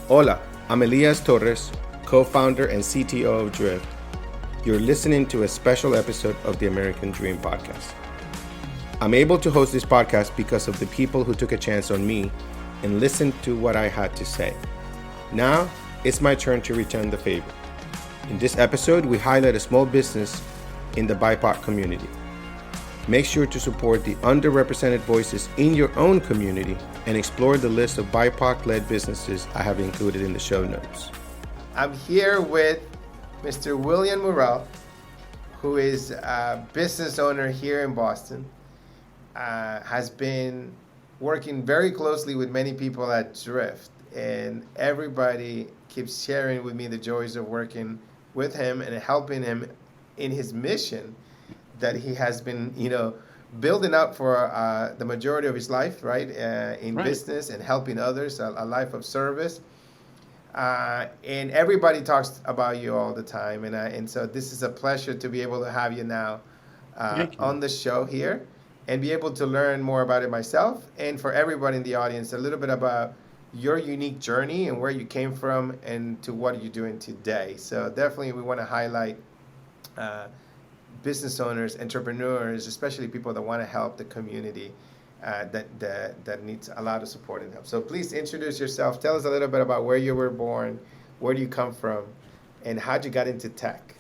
Hola, I'm Elias Torres, co-founder and CTO of Drift. You're listening to a special episode of the American Dream podcast. I'm able to host this podcast because of the people who took a chance on me and listened to what I had to say. Now, it's my turn to return the favor. In this episode, we highlight a small business in the BIPOC community. Make sure to support the underrepresented voices in your own community and explore the list of BIPOC-led businesses I have included in the show notes. I'm here with Mr. William Morrell, who is a business owner here in Boston, has been working very closely with many people at Drift, and everybody keeps sharing with me the joys of working with him and helping him in his mission that he has been, building up for the majority of his life, right, in business and helping others, a life of service. And everybody talks about you all the time, and so this is a pleasure to be able to have you now on the show here and be able to learn more about it myself, and for everybody in the audience, a little bit about your unique journey and where you came from and to what you're doing today. So definitely we want to highlight business owners, entrepreneurs, especially people that want to help the community that needs a lot of support and help. So please introduce yourself. Tell us a little bit about where you were born, where do you come from, and how'd you got into tech.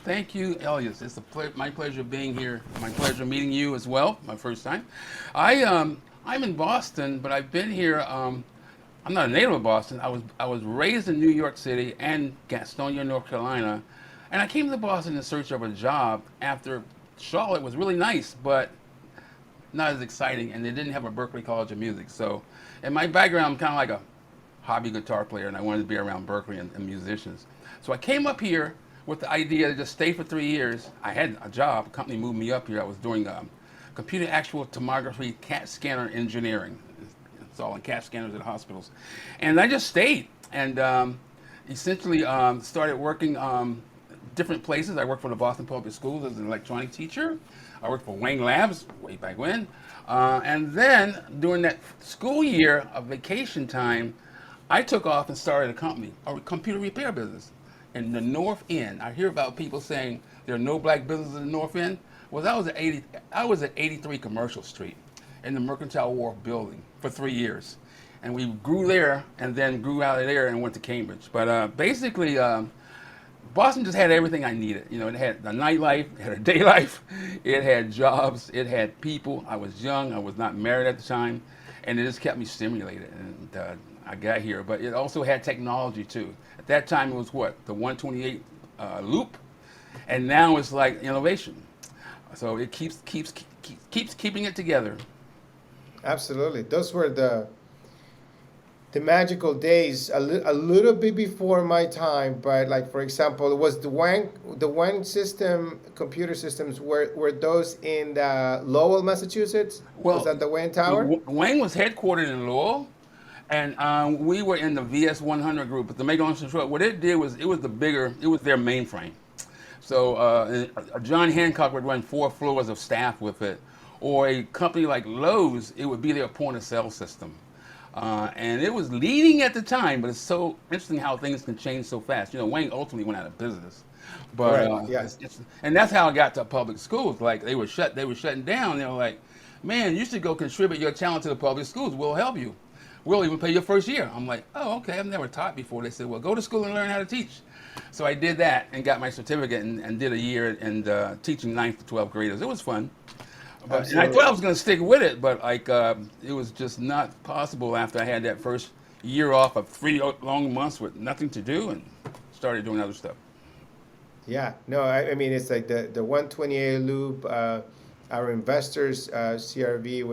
Thank you, Elias. It's my pleasure being here. My pleasure meeting you as well. My first time. I'm in Boston, but I've been here. I'm not a native of Boston. I was raised in New York City and Gastonia, North Carolina, and I came to Boston in search of a job after Charlotte was really nice, but not as exciting, and they didn't have a Berklee College of Music. So, in my background, I'm kind of like a hobby guitar player, and I wanted to be around Berklee and musicians. So I came up here with the idea to just stay for 3 years. I had a job. A company moved me up here. I was doing computer actual tomography CAT scanner engineering. Installing CAT scanners at hospitals. And I just stayed and essentially started working different places. I worked for the Boston Public Schools as an electronic teacher. I worked for Wang Labs way back when. And then during that school year of vacation time, I took off and started a computer repair business in the North End. I hear about people saying there are no black businesses in the North End. Well, I was at 83 Commercial Street in the Mercantile Wharf building for 3 years. And we grew there and then grew out of there and went to Cambridge. But basically, Boston just had everything I needed. It had the nightlife, it had a day life, it had jobs, it had people. I was young, I was not married at the time, and it just kept me stimulated. And I got here, but it also had technology too. At that time, it was the 128 loop, and now it's like innovation. So it keeps keeping it together. Absolutely. Those were the magical days, a little bit before my time, but like, for example, it was the Wang system, computer systems, were those in Lowell, Massachusetts? Well, was that the Wang Tower? Wang was headquartered in Lowell, and we were in the VS100 group. But to make a long story short, what it did was it was their mainframe. So John Hancock would run 4 floors of staff with it, or a company like Lowe's, it would be their point of sale system. And it was leading at the time, but it's so interesting how things can change so fast. Wang ultimately went out of business, but and that's how it got to public schools. Like they were shutting down. They were like, "Man, you should go contribute your talent to the public schools. We'll help you. We'll even pay your first year." I'm like, "Oh, okay. I've never taught before." They said, "Well, go to school and learn how to teach." So I did that and got my certificate and did a year and teaching 9th to 12th graders. It was fun. And I thought I was going to stick with it, but it was just not possible after I had that first year off of 3 long months with nothing to do and started doing other stuff. Yeah, no, I mean, it's like the 128 loop, our investors, CRV,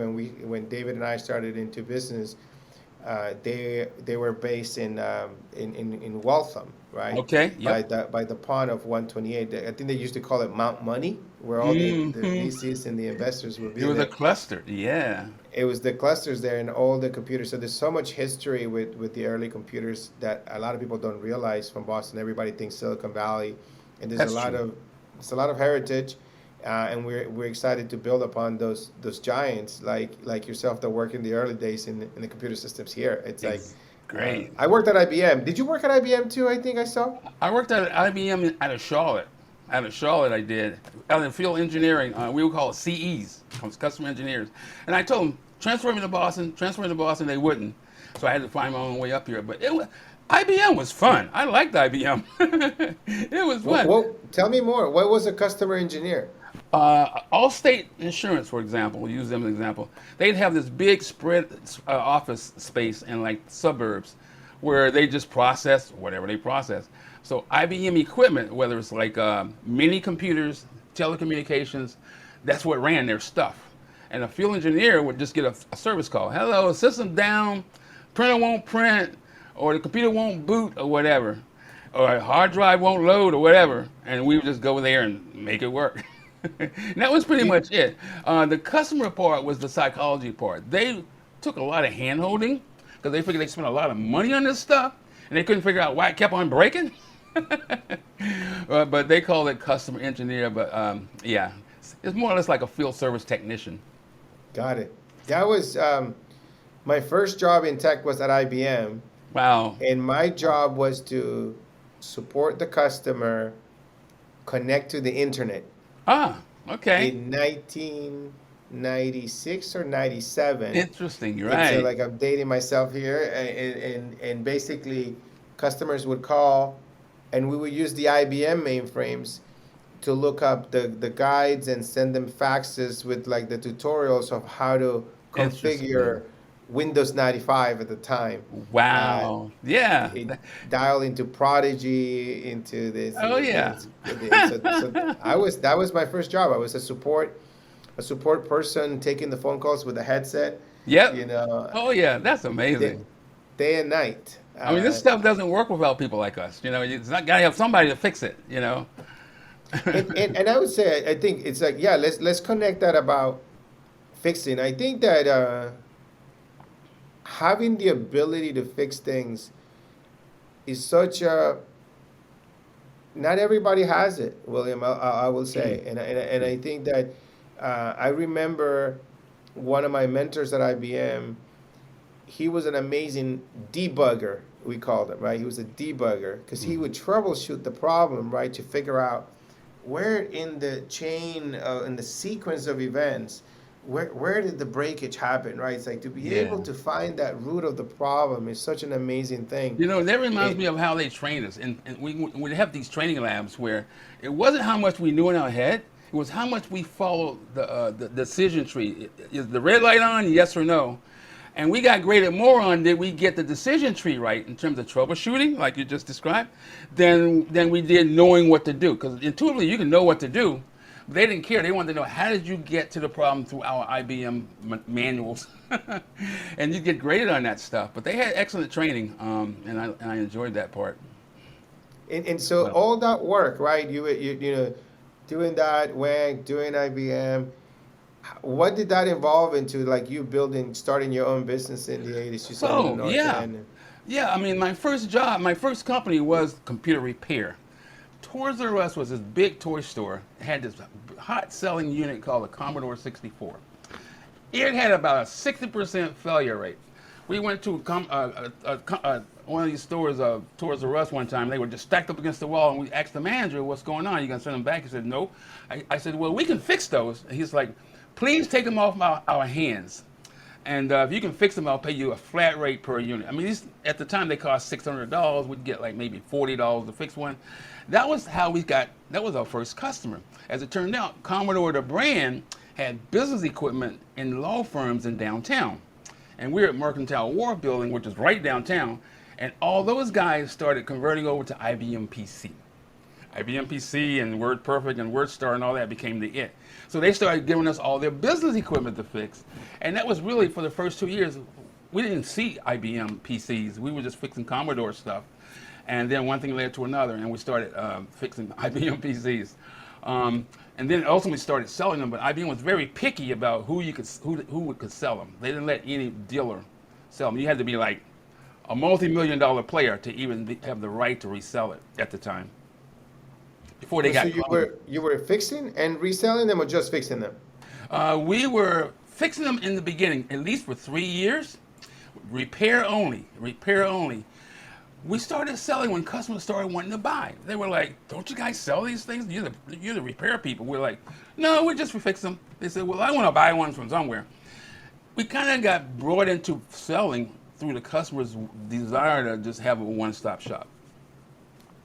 when David and I started into business, they were based in Waltham, right? Okay. Yep. By the pond of 128. I think they used to call it Mount Money, where all the VCs and the investors would be. It was there. a cluster, yeah. It was the clusters there and all the computers. So there's so much history with the early computers that a lot of people don't realize from Boston. Everybody thinks Silicon Valley, and there's a lot of heritage. And we're excited to build upon those giants like yourself that work in the early days in the computer systems here. It's like Great. I worked at IBM. Did you work at IBM too? I think I saw. I worked at IBM out of Charlotte. Out of Charlotte, I did. Out in field engineering, we would call it CEs, customer engineers. And I told them, transfer me to Boston, transfer me to Boston. They wouldn't. So I had to find my own way up here. But IBM was fun. I liked IBM. It was fun. Well, tell me more. What was a customer engineer? Allstate Insurance, for example, we'll use them as an example. They'd have this big spread office space in like suburbs where they just process whatever they process. So IBM equipment, whether it's like mini computers, telecommunications, that's what ran their stuff. And a field engineer would just get a service call. Hello, system down, printer won't print, or the computer won't boot, or whatever, or a hard drive won't load, or whatever. And we would just go there and make it work. And that was pretty much it. The customer part was the psychology part. They took a lot of hand holding because they figured they spent a lot of money on this stuff and they couldn't figure out why it kept on breaking. But they called it customer engineer. But yeah, it's more or less like a field service technician. Got it. That was my first job in tech was at IBM. Wow. And my job was to support the customer, connect to the internet. Ah, okay. In 1996 or 97. Interesting, you're And so right. like I'm dating myself here, and basically customers would call, and we would use the IBM mainframes to look up the guides and send them faxes with like the tutorials of how to configure Windows 95 at the time. Wow. Yeah. Dial into Prodigy, into this. Oh, yeah. So that was my first job. I was a support person taking the phone calls with a headset. Yep. You know. Oh, yeah. That's amazing. Day and night. I mean, this stuff doesn't work without people like us. You know, it's not gotta have somebody to fix it. You know. and I would say I think it's like, yeah, let's connect that about fixing. I think that having the ability to fix things is such a, not everybody has it, William. I will say, and I think that I remember one of my mentors at IBM. He was an amazing debugger, we called it, right? He was a debugger because he would troubleshoot the problem, right, to figure out where in the chain, in the sequence of events, where did the breakage happen, right? It's like to be able to find that root of the problem is such an amazing thing. You know, that reminds me of how they trained us. And we have these training labs where it wasn't how much we knew in our head, it was how much we followed the decision tree. Is the red light on, yes or no? And we got graded more on did we get the decision tree right in terms of troubleshooting, like you just described, than we did knowing what to do. Because intuitively you can know what to do. They didn't care. They wanted to know, how did you get to the problem through our IBM manuals? And you get graded on that stuff. But they had excellent training, and I enjoyed that part. And so all that work, right? You know, doing that, WANC, doing IBM. What did that evolve into? Like you starting your own business in the 80s? You said in the North End. Yeah. I mean, my first company was computer repair. Toys R Us was this big toy store. It had this hot selling unit called the Commodore 64. It had about a 60% failure rate. We went to one of these stores, Toys R Us, one time. They were just stacked up against the wall, and we asked the manager, "What's going on? You gonna send them back?" He said, "No." I said, "Well, we can fix those." And he's like, "Please take them off our hands. And if you can fix them, I'll pay you a flat rate per unit." I mean, at the time they cost $600. We'd get like maybe $40 to fix one. That was how that was our first customer. As it turned out, Commodore, the brand, had business equipment in law firms in downtown. And we're at Mercantile Wharf Building, which is right downtown. And all those guys started converting over to IBM PC. IBM PC and WordPerfect and WordStar and all that became the it. So they started giving us all their business equipment to fix. And that was really, for the first 2 years, we didn't see IBM PCs. We were just fixing Commodore stuff. And then one thing led to another, and we started fixing IBM PCs. And then ultimately started selling them, but IBM was very picky about who could sell them. They didn't let any dealer sell them. You had to be like a multi-million-dollar player to even have the right to resell it at the time. Before they got. So you were fixing and reselling them, or just fixing them? We were fixing them in the beginning, at least for 3 years. repair only, repair only. We started selling when customers started wanting to buy. They were like, "Don't you guys sell these things? You're the repair people." We're like, "No, we just fix them." They said, "Well, I want to buy one from somewhere." We kind of got brought into selling through the customer's desire to just have a one-stop shop.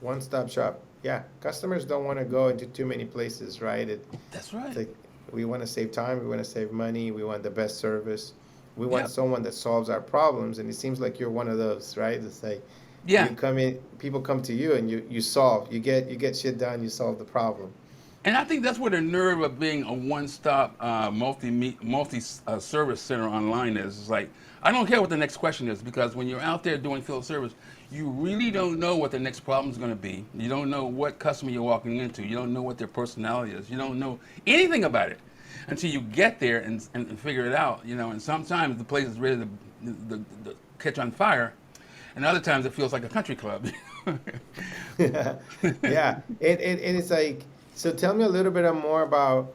One-stop shop. Yeah, customers don't want to go into too many places, right? That's right. It's like we want to save time, we want to save money, we want the best service. We want Yep. someone that solves our problems, and it seems like you're one of those, right? It's like Yeah. you come in, people come to you, and you solve, you get shit done, you solve the problem. And I think that's where the nerve of being a one-stop multi service center online is. It's like I don't care what the next question is because when you're out there doing field service, you really don't know what the next problem is going to be. You don't know what customer you're walking into. You don't know what their personality is. You don't know anything about it until you get there and figure it out. You know, and sometimes the place is ready to catch on fire, and other times it feels like a country club. Yeah, and it's like, so tell me a little bit more about,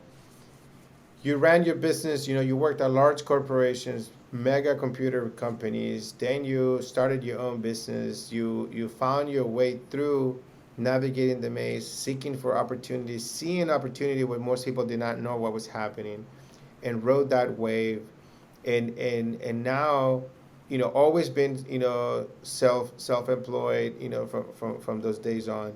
you ran your business, you worked at large corporations, mega computer companies, then you started your own business, you found your way through navigating the maze, seeking for opportunities, seeing opportunity where most people did not know what was happening, and rode that wave, and now, always been, self-employed, from those days on,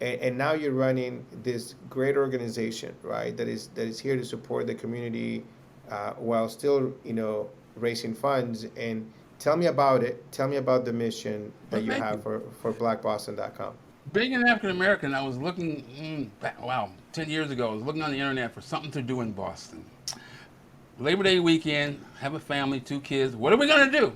and now you're running this great organization, right? That is here to support the community, while still, raising funds. And tell me about it. Tell me about the mission Well, that you thank have you. for BlackBoston.com. Being an African American, I was looking, 10 years ago, I was looking on the internet for something to do in Boston. Labor Day weekend, have a family, 2 kids. What are we going to do?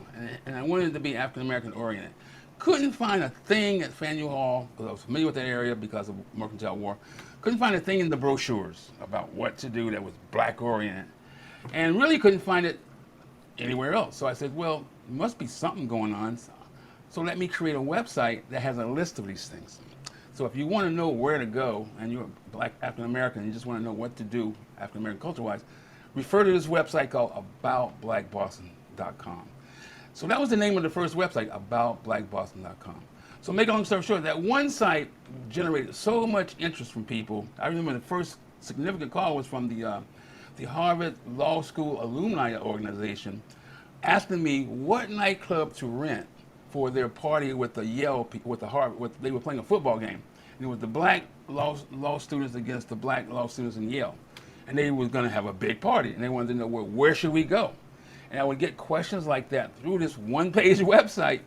And I wanted to be African American oriented. Couldn't find a thing at Faneuil Hall because I was familiar with that area because of Mercantile War. Couldn't find a thing in the brochures about what to do that was black oriented, and really couldn't find it anywhere else. So I said, well, there must be something going on. So let me create a website that has a list of these things. So if you want to know where to go and you're a black African American and you just want to know what to do African American culture wise, refer to this website called aboutblackboston.com. So that was the name of the first website, aboutblackboston.com. So make a long story short, that one site generated so much interest from people. I remember the first significant call was from the Harvard Law School Alumni Organization asking me what nightclub to rent for their party with the Yale, with the Harvard, they were playing a football game. And it was the black law students against the black law students in Yale. And they was going to have a big party. And they wanted to know, well, where should we go? And I would get questions like that through this one-page website.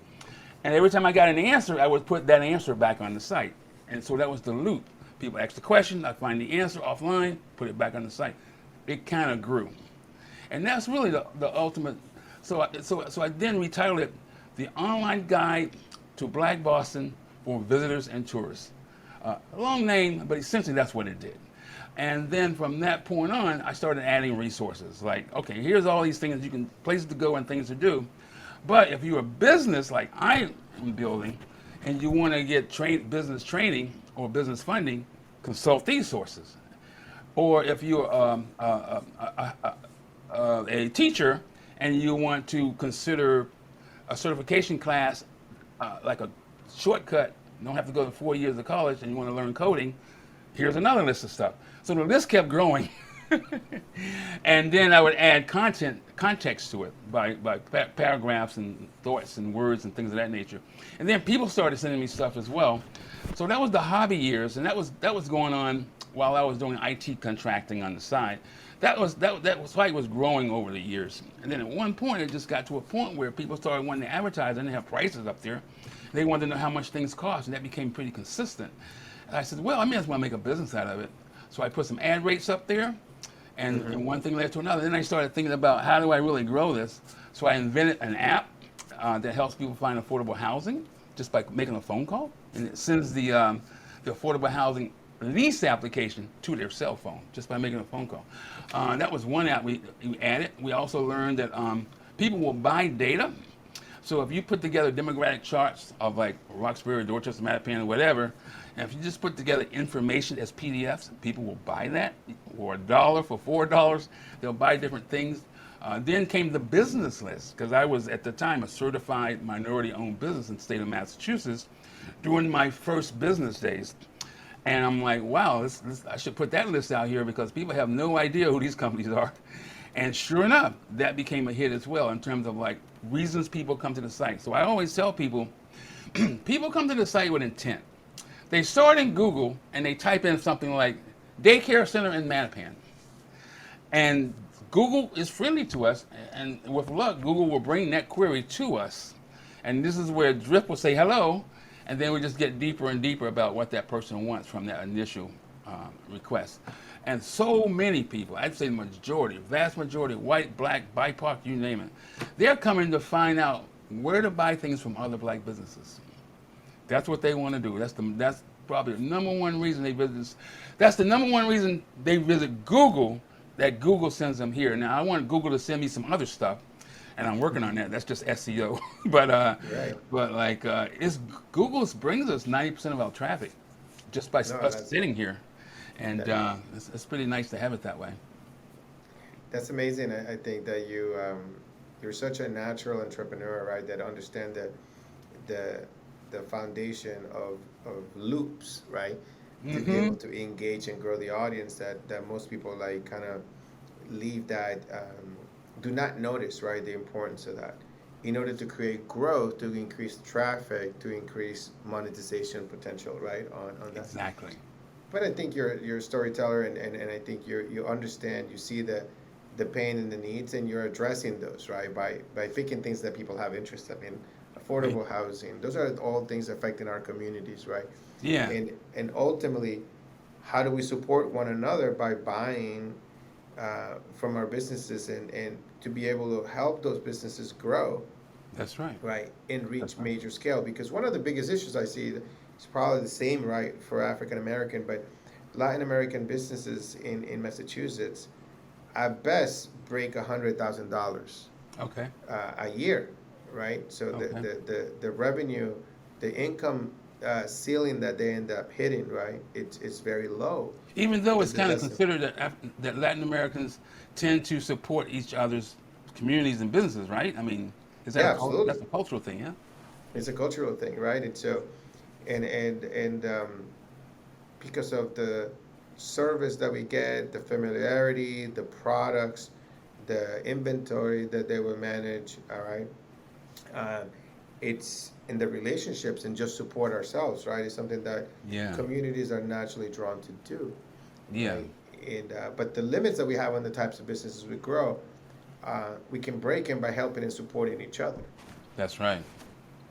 And every time I got an answer, I would put that answer back on the site. And so that was the loop. People ask the question, I find the answer offline, put it back on the site. It kind of grew. And that's really the ultimate. So I then retitled it The Online Guide to Black Boston for Visitors and Tourists. A long name, but essentially that's what it did. And then from that point on, I started adding resources. Like, okay, here's all these things places to go and things to do. But if you're a business like I am building, and you want to get business training or business funding, consult these sources. Or if you're a teacher and you want to consider a certification class, like a shortcut, you don't have to go to 4 years of college, and you want to learn coding, here's another list of stuff. So the list kept growing. And then I would add context to it by paragraphs and thoughts and words and things of that nature. And then people started sending me stuff as well. So that was the hobby years, and that was going on while I was doing IT contracting on the side. That site was growing over the years. And then at one point, it just got to a point where people started wanting to advertise, and they have prices up there. They wanted to know how much things cost, and that became pretty consistent. And I said, well, I may as well make a business out of it. So I put some ad rates up there, and one thing led to another. Then I started thinking about how do I really grow this. So I invented an app that helps people find affordable housing just by making a phone call, and it sends the affordable housing lease application to their cell phone just by making a phone call. That was one app we added. We also learned that people will buy data. So if you put together demographic charts of like Roxbury, Dorchester, Mattapan, or whatever, and if you just put together information as PDFs, people will buy that for $1, for $4. They'll buy different things. Then came the business list, because I was at the time a certified minority-owned business in the state of Massachusetts during my first business days. And I'm like, wow, I should put that list out here because people have no idea who these companies are. And sure enough, that became a hit as well in terms of like reasons people come to the site. So I always tell people, people come to the site with intent. They start in Google and they type in something like daycare center in Mattapan. And Google is friendly to us, and with luck, Google will bring that query to us. And this is where Drift will say hello, and then we just get deeper and deeper about what that person wants from that initial request. And so many people, I'd say the majority, vast majority, white, black, BIPOC, you name it, they're coming to find out where to buy things from other black businesses. That's what they want to do. That's probably the number one reason they visit. That's the number one reason they visit Google, that Google sends them here. Now, I want Google to send me some other stuff, and I'm working on that. That's just SEO. But it's Google brings us 90% of our traffic just by us sitting here, and it's pretty nice to have it that way. That's amazing. I think that you're such a natural entrepreneur, right? That understand the foundation of loops, right? To be able to engage and grow the audience that most people like kind of leave that, do not notice, right? The importance of that in order to create growth, to increase traffic, to increase monetization potential, right? On that. Exactly. But I think you're a storyteller, and I think you understand, you see the pain and the needs, and you're addressing those, right? By picking things that people have interest in. Affordable housing. Those are all things affecting our communities, right? Yeah. And ultimately, how do we support one another by buying from our businesses and to be able to help those businesses grow? That's right. Right, and reach major scale. Because one of the biggest issues I see is probably the same, right, for African American, but Latin American businesses in Massachusetts, at best, break $100,000. Okay. A year. Right, so the revenue, the income ceiling that they end up hitting, right, it's very low. Even though it's kind of considered that Latin Americans tend to support each other's communities and businesses, right? I mean, is that absolutely. That's a cultural thing, yeah? It's a cultural thing, right? And so, and because of the service that we get, the familiarity, the products, the inventory that they will manage, all right. It's in the relationships and just support ourselves, right? It's something that communities are naturally drawn to do. Yeah. Right? And but the limits that we have on the types of businesses we grow, we can break them by helping and supporting each other. That's right.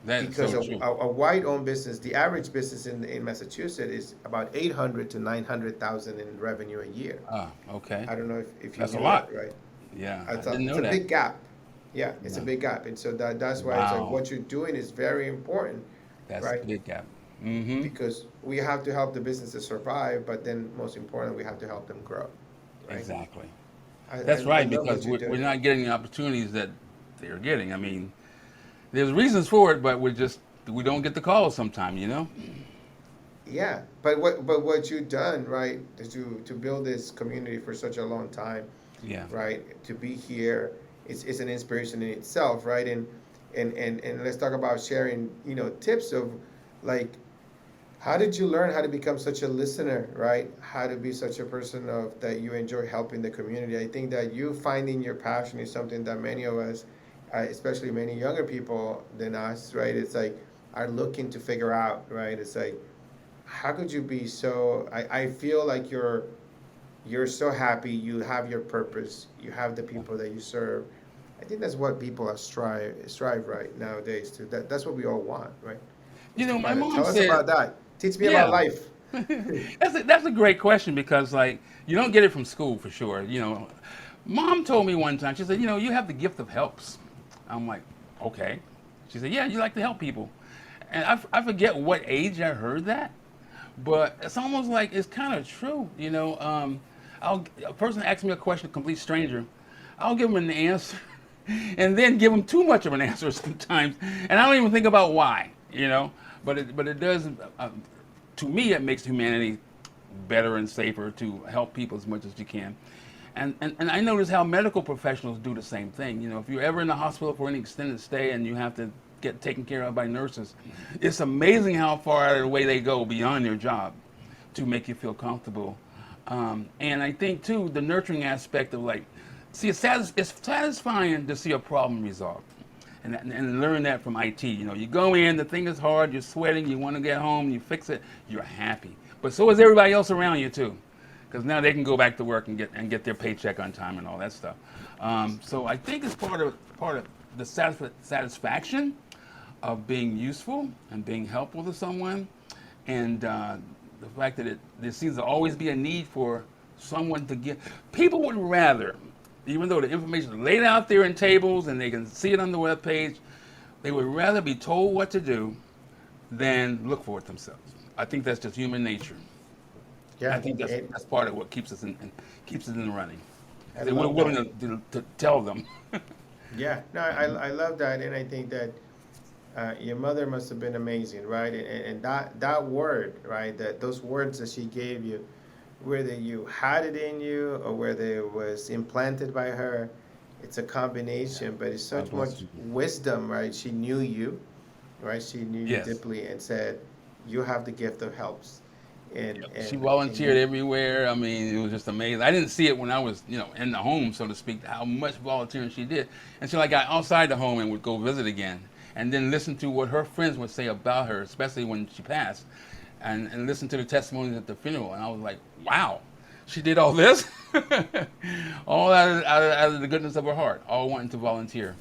That's because so true. A white-owned business, the average business in Massachusetts is about 800 to 900,000 in revenue a year. Ah, okay. I don't know if you that's know a lot, that, right? Yeah, It's I didn't know a that. big gap. Yeah, it's a big gap, and so that's why it's like what you're doing is very important. That's right? a big gap. Mm-hmm. Because we have to help the businesses survive, but then most importantly, we have to help them grow. Right? Exactly. That's right, because we're doing. not getting the opportunities that they're getting. I mean, there's reasons for it, but we don't get the calls sometimes, you know? Yeah, but what you've done, right, is to build this community for such a long time. Yeah. Right, to be here, it's an inspiration in itself, right? And let's talk about sharing, tips of like, how did you learn how to become such a listener, right? How to be such a person that you enjoy helping the community. I think that you finding your passion is something that many of us, especially many younger people than us, right? It's like are looking to figure out, right? It's like, how could you be so? I feel like you're so happy, you have your purpose, you have the people that you serve. I think that's what people strive right nowadays to. That's what we all want, right? My mom Tell said, us about that. Teach me about life. That's a great question because like you don't get it from school for sure. Mom told me one time, she said, you have the gift of helps. I'm like, okay. She said, yeah, you like to help people. And I forget what age I heard that, but it's almost like it's kind of true. A person asks me a question, a complete stranger, I'll give them an answer and then give them too much of an answer sometimes. And I don't even think about why, but it does, to me, it makes humanity better and safer to help people as much as you can. And I notice how medical professionals do the same thing. You know, if you're ever in the hospital for any extended stay and you have to get taken care of by nurses, it's amazing how far out of the way they go beyond their job to make you feel comfortable. And I think too, the nurturing aspect of like, see, it's satisfying to see a problem resolved. And learn that from IT. You know, you go in, the thing is hard, you're sweating, you want to get home, you fix it, you're happy. But so is everybody else around you too, because now they can go back to work and get their paycheck on time and all that stuff. So I think it's part of the satisfaction of being useful and being helpful to someone, and the fact that there seems to always be a need for someone to give. People would rather, even though the information is laid out there in tables and they can see it on the web page, they would rather be told what to do than look for it themselves. I think that's just human nature. Yeah, I think that's part of what keeps us in the running. I We're love willing that. to tell them. Yeah, no, I love that, and I think that your mother must have been amazing, right? And that word, right? That those words that she gave you, whether you had it in you or whether it was implanted by her, it's a combination, but it's such God bless much you. wisdom, right? She knew you, right? She knew you Yes. deeply and said, "You have the gift of helps." And She and volunteered you, everywhere. I mean, it was just amazing. I didn't see it when I was, in the home, so to speak, how much volunteering she did until I got outside the home and would go visit again, and then listen to what her friends would say about her, especially when she passed, and listen to the testimonies at the funeral. And I was like, wow, she did all this, all out of the goodness of her heart, all wanting to volunteer.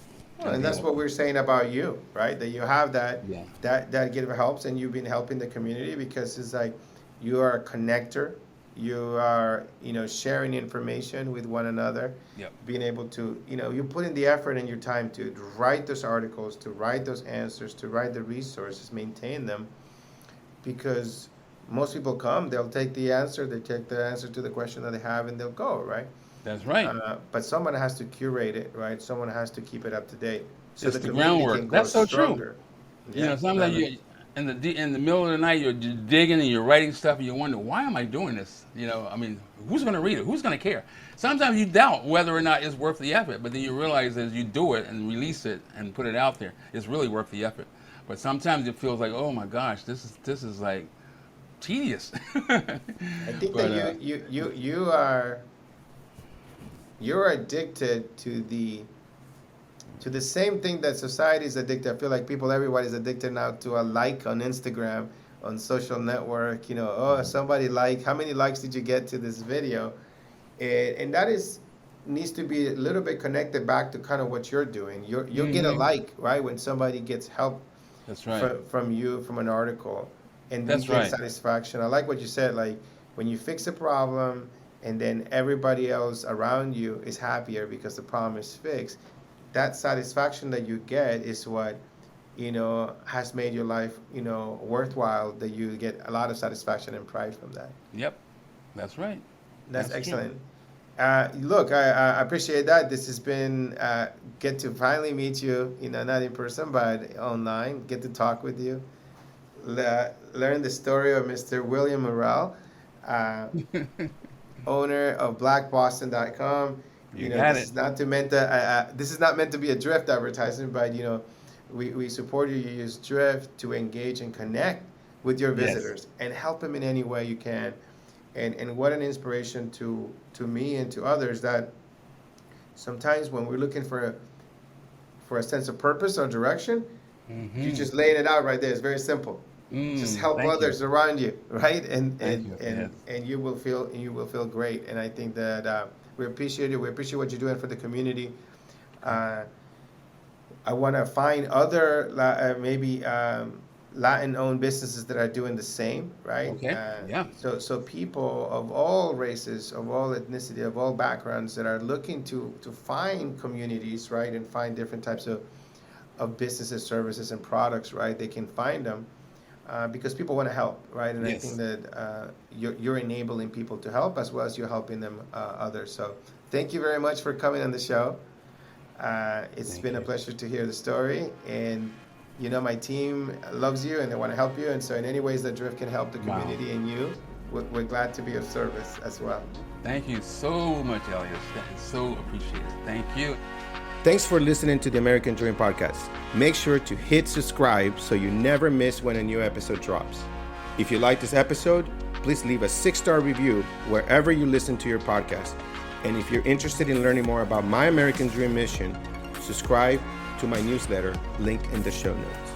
and that's what we're saying about you, right? That you have that Yeah. that gift of helps, and you've been helping the community because it's like you are a connector. You are, sharing information with one another, Yep. being able to, you put in the effort and your time to write those articles, to write those answers, to write the resources, maintain them, because most people come, they'll take the answer, they take the answer to the question that they have, and they'll go, right? That's right. But someone has to curate it, right? Someone has to keep it up to date, so It's the the community can groundwork. grow That's so true. stronger. Yeah, Sometimes you in the middle of the night you're digging and you're writing stuff and you wonder, why am I doing this? I mean, who's going to read it? Who's going to care? Sometimes you doubt whether or not it's worth the effort, but then you realize as you do it and release it and put it out there, it's really worth the effort. But sometimes it feels like, oh my gosh, this is like tedious. I think But, that you're addicted to the same thing that society is addicted. I feel like everybody's addicted now to a like on Instagram, on social network. Oh, somebody how many likes did you get to this video? And that needs to be a little bit connected back to kind of what you're doing. You'll get a like, right, when somebody gets help That's right. from you, from an article, and That's you get right. satisfaction. I like what you said, like when you fix a problem and then everybody else around you is happier because the problem is fixed. That satisfaction that you get is what has made your life worthwhile, that you get a lot of satisfaction and pride from that. Yep. That's right. That's That's true. excellent. Look, I appreciate that. This has been get to finally meet you, not in person but online, get to talk with you, learn the story of Mr. William Morrell, uh, owner of BlackBoston.com. You got This it. is not to meant to, this is not meant to be a Drift advertisement, but we support you. You use Drift to engage and connect with your Yes. visitors and help them in any way you can. And what an inspiration to me and to others, that sometimes when we're looking for a sense of purpose or direction, you just laying it out right there. It's very simple. Just help Thank you. others around you, right? And Thank you. and you will feel great. And I think that we appreciate it. We appreciate what you're doing for the community. I want to find other maybe Latin-owned businesses that are doing the same, right? Okay. Yeah. So people of all races, of all ethnicity, of all backgrounds that are looking to find communities, right, and find different types of businesses, services, and products, right? They can find them because people want to help, right? And I Yes. think that you're enabling people to help as well as you're helping them others. So thank you very much for coming on the show. It's Thank been a you. pleasure to hear the story, and my team loves you and they want to help you, and so in any ways that Drift can help the Wow. community and you, we're glad to be of service as well. Thank you so much, Elias. That is so appreciated. Thank you. Thanks for listening to the American Dream Podcast. Make sure to hit subscribe so you never miss when a new episode drops. If you like this episode, please leave a 6-star review wherever you listen to your podcast. And if you're interested in learning more about my American Dream mission, subscribe to my newsletter, linked in the show notes.